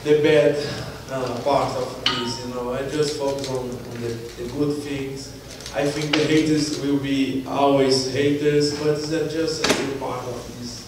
the bad part of this, you know. I just focus on the good things. I think the haters will be always haters, but it's just a good part of this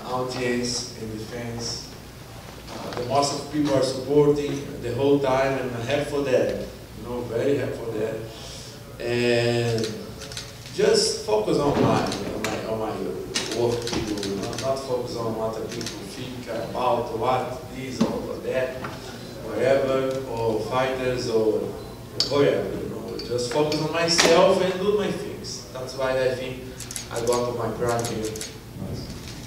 audience and the fans. The most of people are supporting the whole time, and I'm happy for that. You know, very happy for that. And just focus on my work to do. Not focus on what the people think about what this or that, whatever, or fighters or whatever. You know, just focus on myself and do my things. That's why I think I got to my prime here.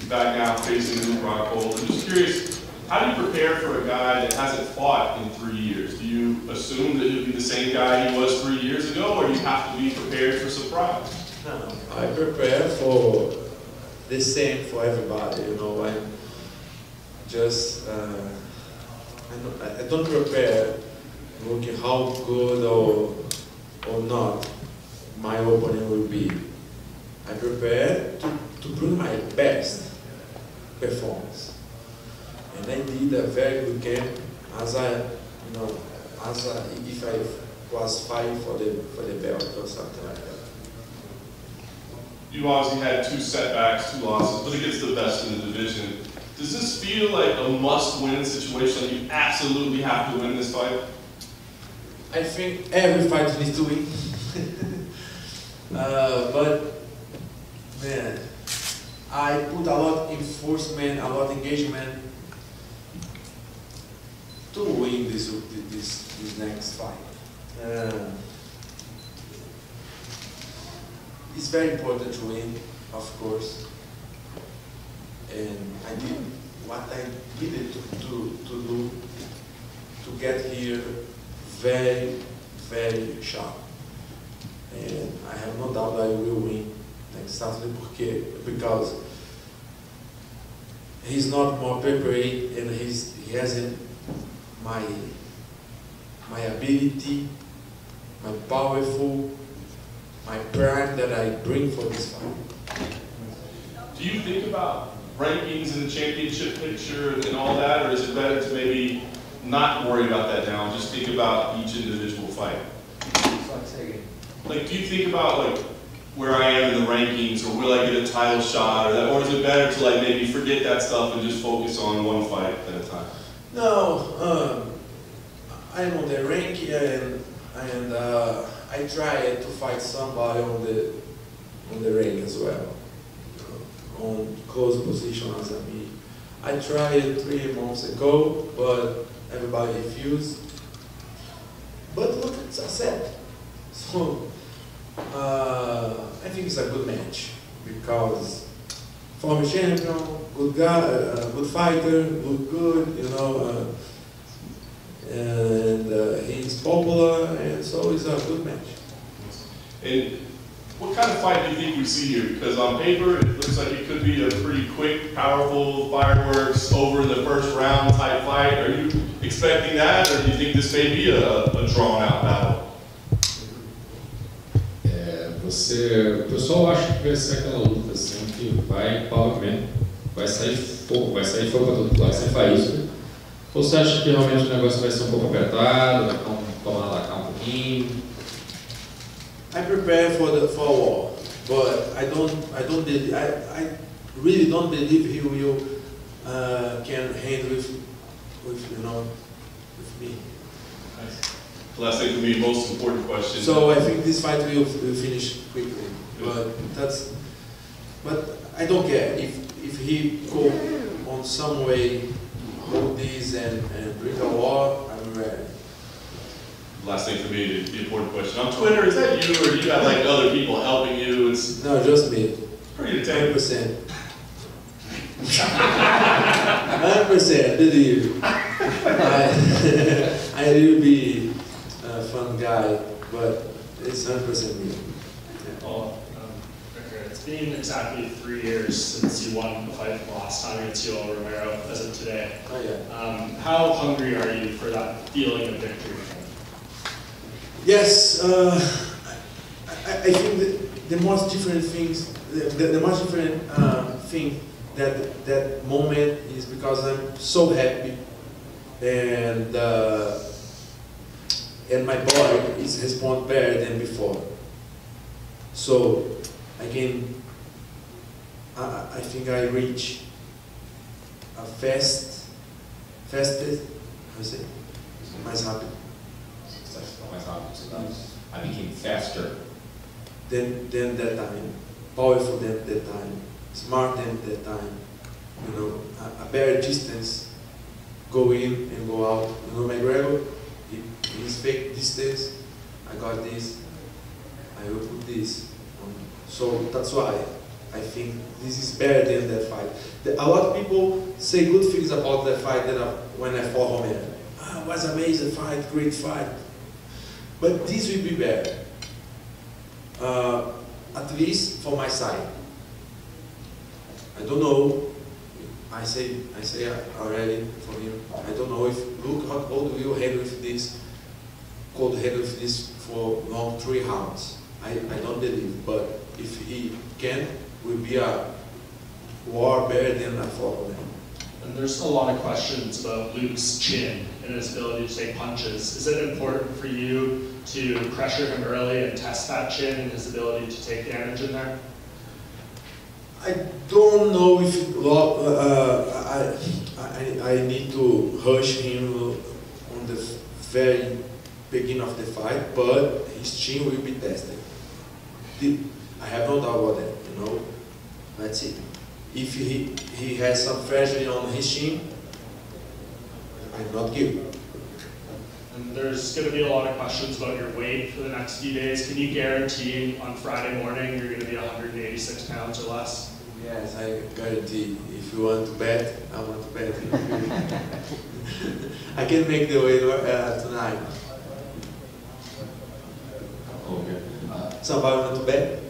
Back now facing Luke Rockhold. I'm just curious, how do you prepare for a guy that hasn't fought in 3 years? Do you assume that he'll be the same guy he was 3 years ago, or do you have to be prepared for surprise? No, I prepare for the same for everybody, you know. I just, I don't prepare looking how good or not my opponent will be. I prepare to bring my best performance. And I did a very good game if I was fighting for the belt or something like that. You obviously had 2 setbacks, 2 losses, but against the best in the division. Does this feel like a must-win situation? Like you absolutely have to win this fight? I think every fight needs to win. But man, I put a lot of enforcement, a lot of engagement to win this next fight. It's very important to win, of course, and I did what I needed to do to get here very, very sharp. And I have no doubt that I will win next Saturday because he's not more prepared and he hasn't my ability, my powerful, my pride that I bring for this fight. Do you think about rankings in the championship picture and all that, or is it better to maybe not worry about that now and just think about each individual fight? Like, do you think about like where I am in the rankings, or will I get a title shot, or that, or is it better to like maybe forget that stuff and just focus on one fight at a time? No, I'm on the rank and I try to fight somebody on the ring as well, on close position as me. I tried 3 months ago, but everybody refused. But look, it's accepted. So I think it's a good match because former champion, good guy, good fighter, look good, you know, and he's popular, and so it's a good match. And what kind of fight do you think we see here? Because on paper, it looks like it could be a pretty quick, powerful, fireworks, over in the first round type fight. Are you expecting that, or do you think this may be a drawn-out battle? O pessoal acha que vai ser aquela luta assim, que vai pau mesmo, vai sair fogo para todo lado, vai ser faísca. Ou você acha que realmente o negócio vai ser um pouco apertado, vai tomar lá um pouquinho? I prepare for war, but I really don't believe he will can handle with me. Last thing for me, most important question. So I think this fight will finish quickly, but I don't care if he go on some way hold this and bring a war. I'm ready. Last thing for me, the important question. On Twitter, is that you, or do you have like other people helping you? It's no, just me. Pretty entertaining. 100%. 100%, believe. I will be a fun guy, but it's 100% me. Well, it's been exactly 3 years since you won the fight the last time against Yoel Romero, as of today. Oh yeah. How hungry are you for that feeling of victory? Yes, I think the most different things, the most different thing that moment is because I'm so happy, and my body is respond better than before. So I think I reach a fastest, how say, mais rápido. I became faster. Than that time, powerful than that time, smart than that time. You know, a better distance, go in and go out. You know, McGregor, his fake distance. I got this. I will put this. So that's why I think this is better than that fight. A lot of people say good things about that fight when I fought Romero. It was amazing fight, great fight. But this will be better. At least for my side. I don't know. I say already for him. I don't know if Luke Rockhold will handle this. Could handle this for long 3 rounds. I don't believe, but if he can, will be a war better than I fought him. And there's a lot of questions about Luke's chin and his ability to take punches. Is it important for you to pressure him early and test that chin and his ability to take damage in there? I don't know if I need to rush him on the very beginning of the fight, but his chin will be tested. I have no doubt about that, you know. Let's see. If he has some pressure on his chin, I will not give. And there's going to be a lot of questions about your weight for the next few days. Can you guarantee on Friday morning you're going to be 186 pounds or less? Yes, I guarantee. If you want to bet, I want to bet. I can make the weight tonight. Okay. Somebody want to bet?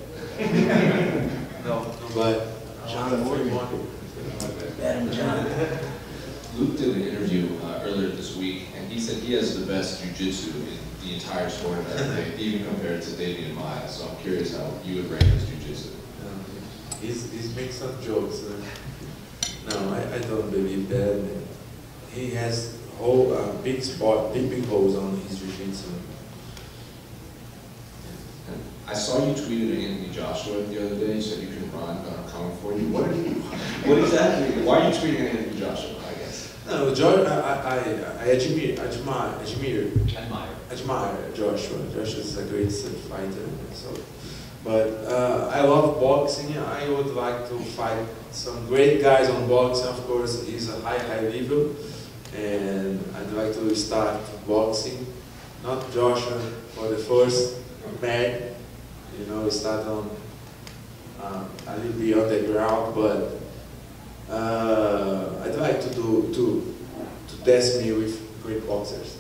No, nobody. John Luke did an interview earlier this week, and he said he has the best jiu-jitsu in the entire sport of MMA, even compared to Damian Maia. So I'm curious how you would rank his jiu-jitsu. He's making some jokes. No, I don't believe that. He has whole big holes on his jiu-jitsu. I saw you tweeted at Anthony Joshua the other day. You said you can run, but I'm coming for you. What exactly? Why are you tweeting at Anthony Joshua, I guess? No, I admire Joshua. Joshua is a great fighter. So, but I love boxing. I would like to fight some great guys on boxing. Of course, he's a high level, and I'd like to start boxing. Not Joshua for the first match. You know, start on a little bit on the ground, but I'd like to test me with great boxers.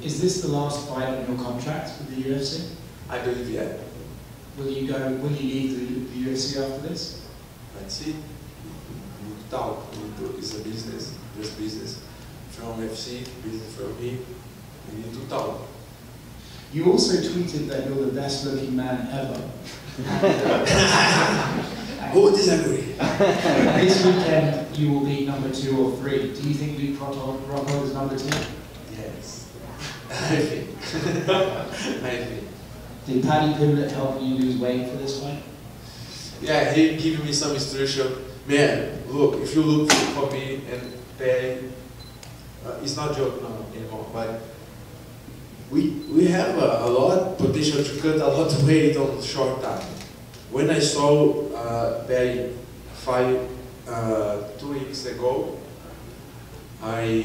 Is this the last fight on your contract with the UFC? I believe, yeah. Will you leave the UFC after this? Let's see. We need to talk. It's a business, just business. From UFC, business from me. We need to talk. You also tweeted that you're the best looking man ever. Who would disagree? This weekend you will be number 2 or 3. Do you think Luke Rockhold is number 2? Yes. I think. Did Paddy Pimblett help you lose weight for this fight? Yeah, he gave me some instruction. Man, look, if you look for me and Paddy, it's not joke now anymore, but we have a lot of potential to cut a lot of weight on a short time. When I saw Paddy fight 2 weeks ago, I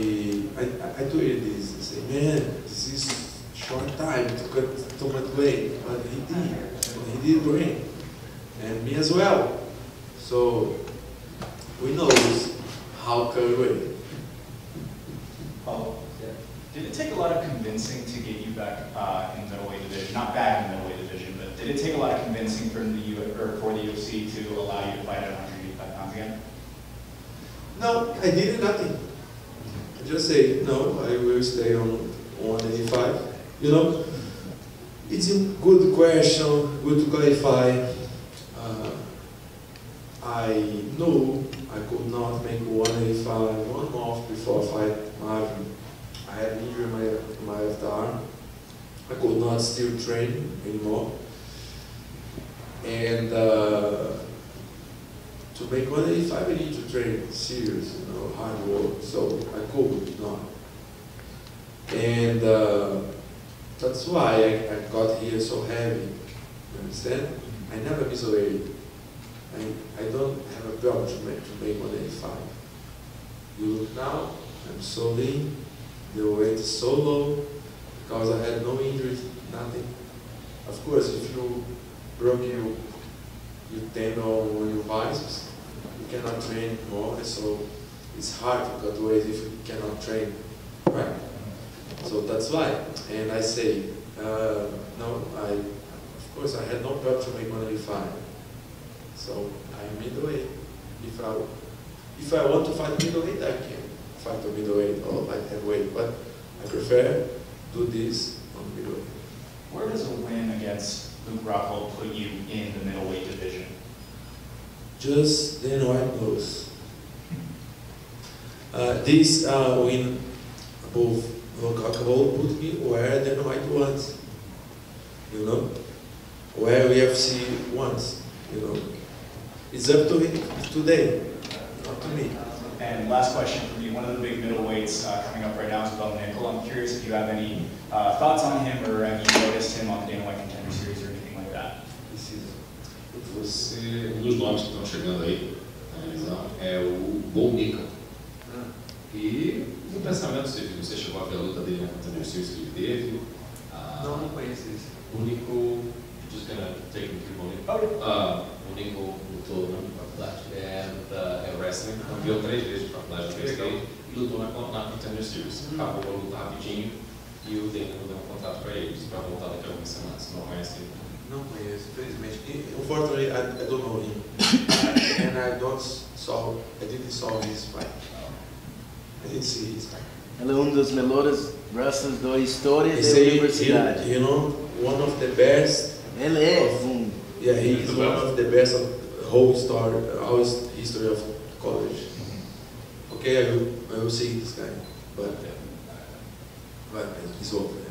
tweeted this and said, man, this is short time to cut too much weight, but he did great, and me as well. So we know how cut weight. Paulo, did it take a lot of convincing to get you back in the middleweight division? Not back in the middleweight division, but did it take a lot of convincing for the UFC to allow you to fight at 185 pounds again? No, I did nothing. I just say no. I will stay on 185. You know, it's a good question. Good to clarify. I knew I could not make 185 1 month before fight Marvin. I had an injury in my left arm. I could not still train anymore. And to make 185, I need to train serious, hard work. So I could not. And that's why I got here so heavy. You understand? I never miss a weight. I don't have a problem to make 185. You look now, I'm so lean, the weight is so low, because I had no injuries, nothing. Of course, if you broke your tendon or your biceps, you cannot train more, so it's hard to cut weight if you cannot train, right? So that's why. And I say, no, of course, I had no problem to make 185. So I'm middleweight. If I want to fight middleweight, I can fight a middleweight or light heavyweight, but I prefer do this on middleweight. Where does a win against Luke Rockhold put you in the middleweight division? Just then white knows. This win above Luke Rockhold put me where the white wants, where UFC wants, It's up to him today, not to me. And last question for me, one of the big middleweights coming up right now is Bo Nickel. I'm curious if you have any thoughts on him or have you noticed him on the Dana White Contender Series or anything like that? Um dos nomes que estão chegando aí na televisão é o Bo Nickel. E no pensamento, você chegou a ver a luta dele na Contender Series que ele teve? Não conheço isso. O Nickel, just gonna take me through Bo Nickel. O Nickel lutou na faculdade, é wrestling, campeou 3 vezes de faculdade de wrestling e lutou na Contender Series. Acabou a luta rapidinho e o Dana deu um contrato para eles para voltar daqui a algumas semanas. Não conhece ele? Não conheço, infelizmente. Unfortunately, I don't know him. And I didn't saw his fight. I didn't see his fight. Ele é dos melhores wrestlers da história da He, universidade. one of the best. Ele é Yeah, he is one of the best of the whole history of college. Okay, I will see this guy, but he's over.